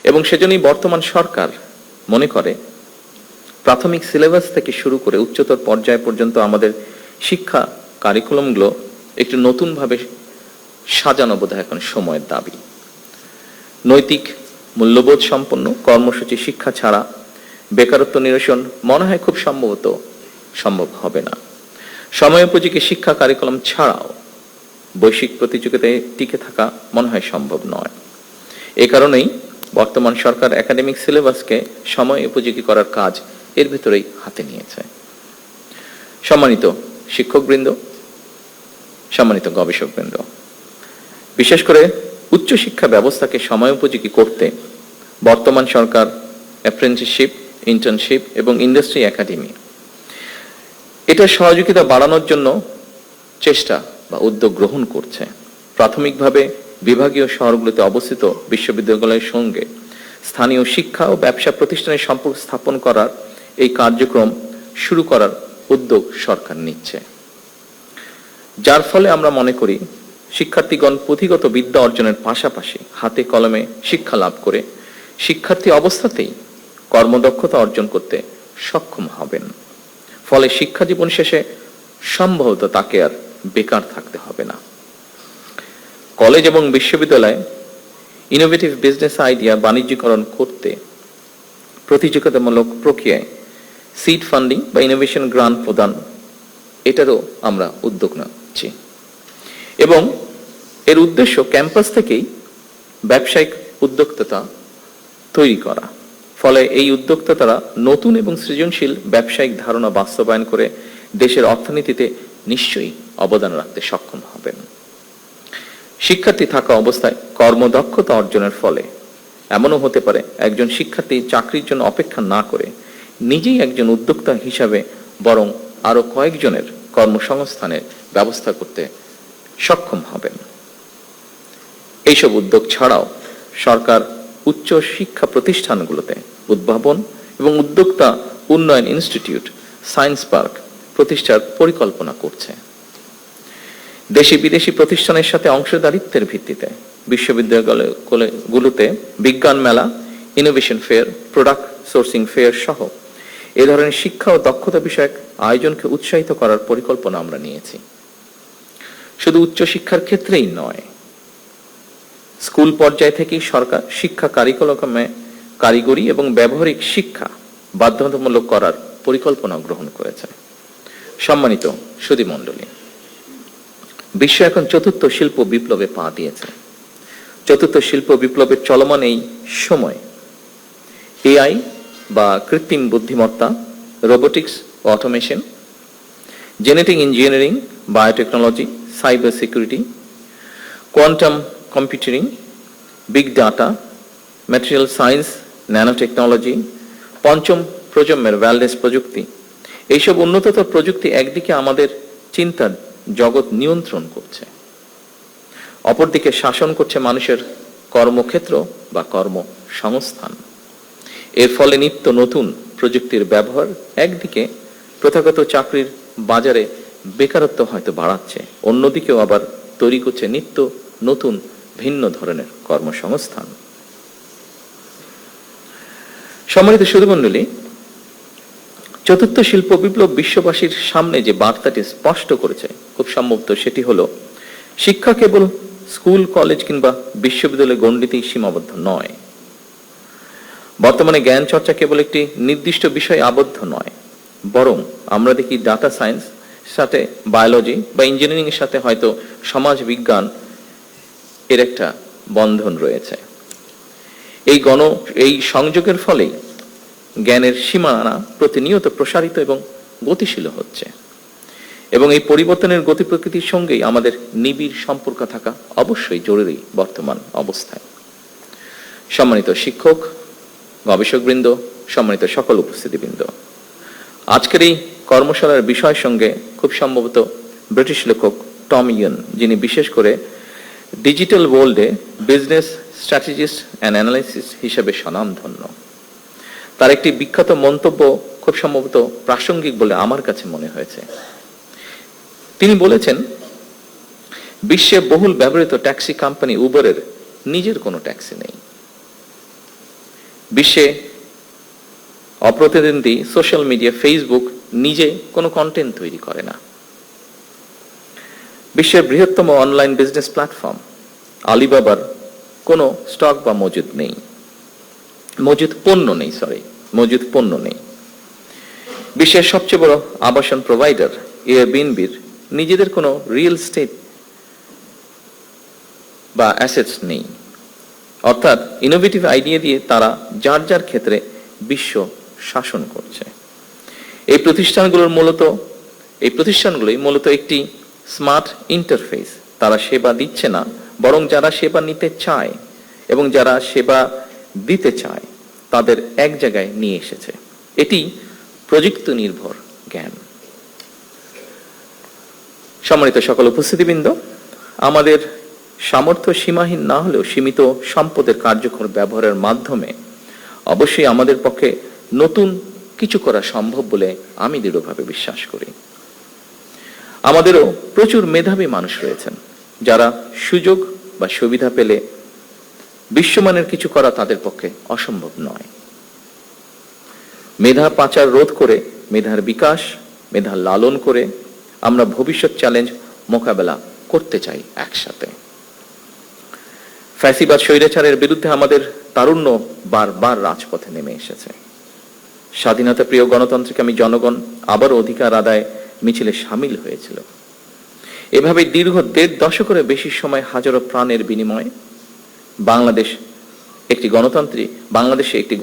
এবং সেজন্যই বর্তমান সরকার মনে করে প্রাথমিক সিলেবাস থেকে শুরু করে উচ্চতর পর্যায় পর্যন্ত আমাদের শিক্ষা কারিকুলামগুলো একটু নতুনভাবে সাজানো বোধহয় এখন সময়ের দাবি। নৈতিক মূল্যবোধ সম্পন্ন কর্মসূচি শিক্ষা ছাড়া বেকারত্ব নিরসন মনে হয় খুব সম্ভব হবে না। সময়োপযোগী শিক্ষা কারিকুলাম ছাড়াও বৈশ্বিক প্রতিযোগিতায় টিকে থাকা মনে হয় সম্ভব নয়। এ কারণেই বর্তমান সরকার একাডেমিক সিলেবাসকে সময় উপযোগী করার কাজ এর ভিতরেই হাতে নিয়েছে। সম্মানিত শিক্ষকবৃন্দ, সম্মানিত গবেষকবৃন্দ, বিশেষ করে উচ্চশিক্ষা ব্যবস্থাকে সময়োপযোগী করতে বর্তমান সরকার অ্যাপ্রেন্টিসশিপ, ইন্টার্নশিপ এবং ইন্ডাস্ট্রি একাডেমি এটা সহযোগিতা বাড়ানোর জন্য চেষ্টা বা উদ্যোগ গ্রহণ করছে। প্রাথমিকভাবে বিভাগীয় শহরগুলোতে অবস্থিত বিশ্ববিদ্যালয়ের সঙ্গে স্থানীয় শিক্ষা ও ব্যবসা প্রতিষ্ঠানের সম্পর্ক স্থাপন করার এই কার্যক্রম শুরু করার উদ্যোগ সরকার নিচ্ছে, যার ফলে আমরা মনে করি শিক্ষার্থীগণ পুঁথিগত বিদ্যা অর্জনের পাশাপাশি হাতে কলমে শিক্ষা লাভ করে শিক্ষার্থী অবস্থাতেই কর্মদক্ষতা অর্জন করতে সক্ষম হবেন। ফলে শিক্ষা জীবন শেষে সম্ভবত তাকে আর বেকার থাকতে হবে না। কলেজ এবং বিশ্ববিদ্যালয়ে ইনোভেটিভ বিজনেস আইডিয়া বাণিজ্যিকরণ করতে প্রতিযোগিতামূলক প্রক্রিয়ায় সিড ফান্ডিং বা ইনোভেশন গ্রান্ট প্রদান এটারও আমরা উদ্যোগ নিচ্ছি এবং এর উদ্দেশ্য ক্যাম্পাস থেকেই ব্যবসায়িক উদ্যোক্তা তৈরি করা। ফলে এই উদ্যোক্তারা নতুন এবং সৃজনশীল ব্যবসায়িক ধারণা বাস্তবায়ন করে দেশের অর্থনীতিতে নিশ্চয়ই অবদান রাখতে সক্ষম হবেন। শিক্ষার্থী থাকা অবস্থায় কর্মদক্ষতা অর্জনের ফলে এমনও হতে পারে একজন শিক্ষার্থী চাকরির জন্য অপেক্ষা না করে নিজেই একজন উদ্যোক্তা হিসাবে বরং আরো কয়েকজনের কর্মসংস্থানের ব্যবস্থা করতে সক্ষম হবেন। এইসব উদ্যোগ ছাড়াও সরকার উচ্চ শিক্ষা প্রতিষ্ঠানগুলোতে উদ্ভাবন এবং উদ্যোক্তা উন্নয়ন ইনস্টিটিউট, সায়েন্স পার্ক প্রতিষ্ঠার পরিকল্পনা করছে। দেশি বিদেশি প্রতিষ্ঠানের সাথে অংশীদারিত্বের ভিত্তিতে বিশ্ববিদ্যালয়গুলোতে বিজ্ঞান মেলা, innovation fair, product sourcing fair সহ এ ধরনের শিক্ষা ও দক্ষতা বিষয়ক আয়োজনকে উৎসাহিত করার পরিকল্পনা আমরা নিয়েছি। শুধু উচ্চশিক্ষার ক্ষেত্রেই নয়, স্কুল পর্যায় থেকেই সরকার শিক্ষা কারিকুলামে কারিগরি এবং ব্যবহারিক শিক্ষা বাধ্যতামূলক করার পরিকল্পনা গ্রহণ করেছে। সম্মানিত সুধীমণ্ডলী, বিশ্ব এখন চতুর্থ শিল্প বিপ্লবে পা দিয়েছে। চতুর্থ শিল্প বিপ্লবের চলমান এই সময় এআই বা কৃত্রিম বুদ্ধিমত্তা, robotics, automation, genetic engineering, biotechnology, cyber security, quantum computing, big data, material science, nano technology, পঞ্চম প্রজন্মের ওয়্যারলেস প্রযুক্তি, এইসব উন্নততর প্রযুক্তি একদিকে আমাদের চিন্তার জগৎ নিয়ন্ত্রণ করছে, অপরদিকে শাসন করছে মানুষের কর্মক্ষেত্র বা কর্মসংস্থান। এর ফলে নিত্য নতুন প্রযুক্তির ব্যবহার একদিকে প্রথাগত চাকরির বাজারে বেকারত্ব হয়তো বাড়াচ্ছে, অন্যদিকেও আবার তৈরি করছে নিত্য নতুন ভিন্ন ধরনের কর্মসংস্থান। সম্মানিত সুধীমণ্ডলী, চতুর্থ শিল্প বিপ্লব বিশ্ববাসীর সামনে যে বার্তাটি স্পষ্ট করেছে খুব সম্ভবত সেটি হলো শিক্ষা কেবল স্কুল, কলেজ কিংবা বিশ্ববিদ্যালয় গণ্ডিতেই সীমাবদ্ধ নয়। বর্তমানে জ্ঞান চর্চা কেবল একটি নির্দিষ্ট বিষয়ে আবদ্ধ নয়, বরং আমরা দেখি ডাটা সায়েন্স সাথে বায়োলজি বা ইঞ্জিনিয়ারিং এর সাথে হয়তো সমাজ বিজ্ঞান এর একটা বন্ধন রয়েছে। এই সংযোগের ফলেই জ্ঞানের সীমানা প্রতিনিয়ত প্রসারিত এবং গতিশীল হচ্ছে এবং এই পরিবর্তনের গতি প্রকৃতির সঙ্গেই আমাদের নিবিড় সম্পর্ক থাকা অবশ্যই জরুরি বর্তমান অবস্থায়। সম্মানিত শিক্ষক, গবেষকবৃন্দ, সম্মানিত সকল উপস্থিতিবৃন্দ, আজকের এই কর্মশালার বিষয়ের সঙ্গে খুব সম্ভবত ব্রিটিশ লেখক টম ইয়ন, যিনি বিশেষ করে ডিজিটাল ওয়ার্ল্ডে বিজনেস স্ট্র্যাটেজিস্ট অ্যান্ড অ্যানালাইসিস হিসেবে স্বনামধন্য, তার একটি বিখ্যাত মন্তব্য খুব সম্ভবত প্রাসঙ্গিক বলে আমার কাছে মনে হয়েছে। তিনি বলেছেন, বিশ্বে বহুল ব্যবহৃত ট্যাক্সি কোম্পানি উবারের নিজের কোনো ট্যাক্সি নেই। বিশ্বে অপ্রতিদ্বন্দ্বী সোশ্যাল মিডিয়া ফেসবুক নিজে কোনো কন্টেন্ট তৈরি করে না। বিশ্বের বৃহত্তম অনলাইন বিজনেস প্ল্যাটফর্ম আলিবাবার কোনো স্টক বা মজুদ পণ্য নেই। বিশ্বের সবচেয়ে বড় আবাসন প্রোভাইডার এয়ারবিএনবির নিজেদের কোনো রিয়েল এস্টেট বা অ্যাসেটস নেই। অর্থাৎ ইনোভেটিভ আইডিয়া দিয়ে তারা যার যার ক্ষেত্রে বিশ্ব শাসন করছে। এই প্রতিষ্ঠানগুলোই মূলত একটি স্মার্ট ইন্টারফেস। তারা সেবা দিচ্ছে না, বরং যারা সেবা নিতে চায় এবং যারা সেবা দিতে চায় তাদের এক জায়গায় নিয়ে এসেছে। এটি প্রযুক্তি নির্ভর জ্ঞান। সম্মানিত সকল উপস্থিতিবৃন্দ, আমাদের সামর্থ্য সীমাহীন না হলেও সীমিত সম্পদের কার্যকর ব্যবহারের মাধ্যমে অবশ্যই আমাদের পক্ষে নতুন কিছু করা সম্ভব বলে আমি দৃঢ়ভাবে বিশ্বাস করি। আমাদেরও প্রচুর মেধাবী মানুষ রয়েছেন যারা সুযোগ বা সুবিধা পেলে বিশ্বমানের কিছু করা তাদের পক্ষে অসম্ভব নয়। মেধা পাচার রোধ করে, মেধার বিকাশ, মেধা লালন করে আমরা ভবিষ্যৎ চ্যালেঞ্জ মোকাবেলা করতে চাই একসাথে। ফ্যাসিবাদ স্বৈরাচারের বিরুদ্ধে আমাদের তারুণ্য বারবার রাজপথে নেমে এসেছে। স্বাধীনতা প্রিয় গণতন্ত্রকামী জনগণ আবারও অধিকার আদায় মিছিলে সামিল হয়েছিল। এভাবে দীর্ঘ 1.5 দশকের বেশি সময় হাজারো প্রাণের বিনিময়ে বাংলাদেশে একটি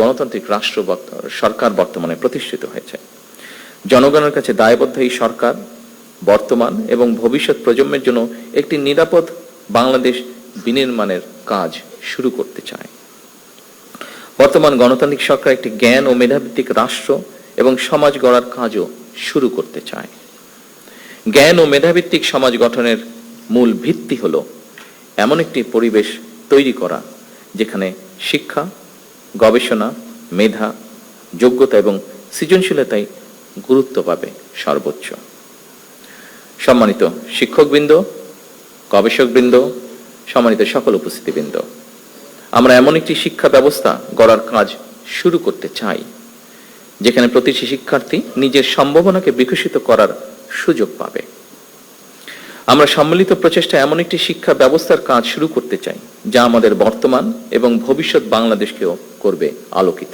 গণতান্ত্রিক সরকার বর্তমানে প্রতিষ্ঠিত হয়েছে। জনগণের কাছে দায়বদ্ধ এই সরকার বর্তমান এবং ভবিষ্যৎ প্রজন্মের জন্য একটি নিরাপদ বাংলাদেশ বিনির্মাণের কাজ শুরু করতে চায়। বর্তমান গণতান্ত্রিক সরকার একটি জ্ঞান ও মেধাভিত্তিক রাষ্ট্র এবং সমাজ গড়ার কাজও শুরু করতে চায়। জ্ঞান ও মেধাভিত্তিক সমাজ গঠনের মূল ভিত্তি হলো এমন একটি পরিবেশ তৈরি করা যেখানে শিক্ষা, গবেষণা, মেধা, যোগ্যতা এবং সৃজনশীলতায় গুরুত্ব পাবে সর্বোচ্চ। সম্মানিত শিক্ষকবৃন্দ, গবেষকবৃন্দ, সম্মানিত সকল উপস্থিতিবৃন্দ, আমরা এমন একটি শিক্ষা ব্যবস্থা গড়ার কাজ শুরু করতে চাই যেখানে প্রতিটি শিক্ষার্থী নিজের সম্ভাবনাকে বিকশিত করার সুযোগ পাবে। আমরা সম্মিলিত প্রচেষ্টা এমন একটি শিক্ষা ব্যবস্থার কাজ শুরু করতে চাই যা আমাদের বর্তমান এবং ভবিষ্যৎ বাংলাদেশকেও করবে আলোকিত।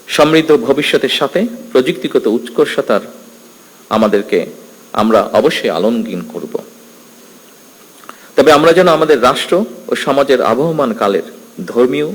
সমৃদ্ধ ভবিষ্যতের সাথে প্রযুক্তিগত উৎকর্ষতার আমরা অবশ্যই আলিঙ্গন করব। তবে আমরা যেন আমাদের রাষ্ট্র ও সমাজের আবহমান কালের ধর্মীয়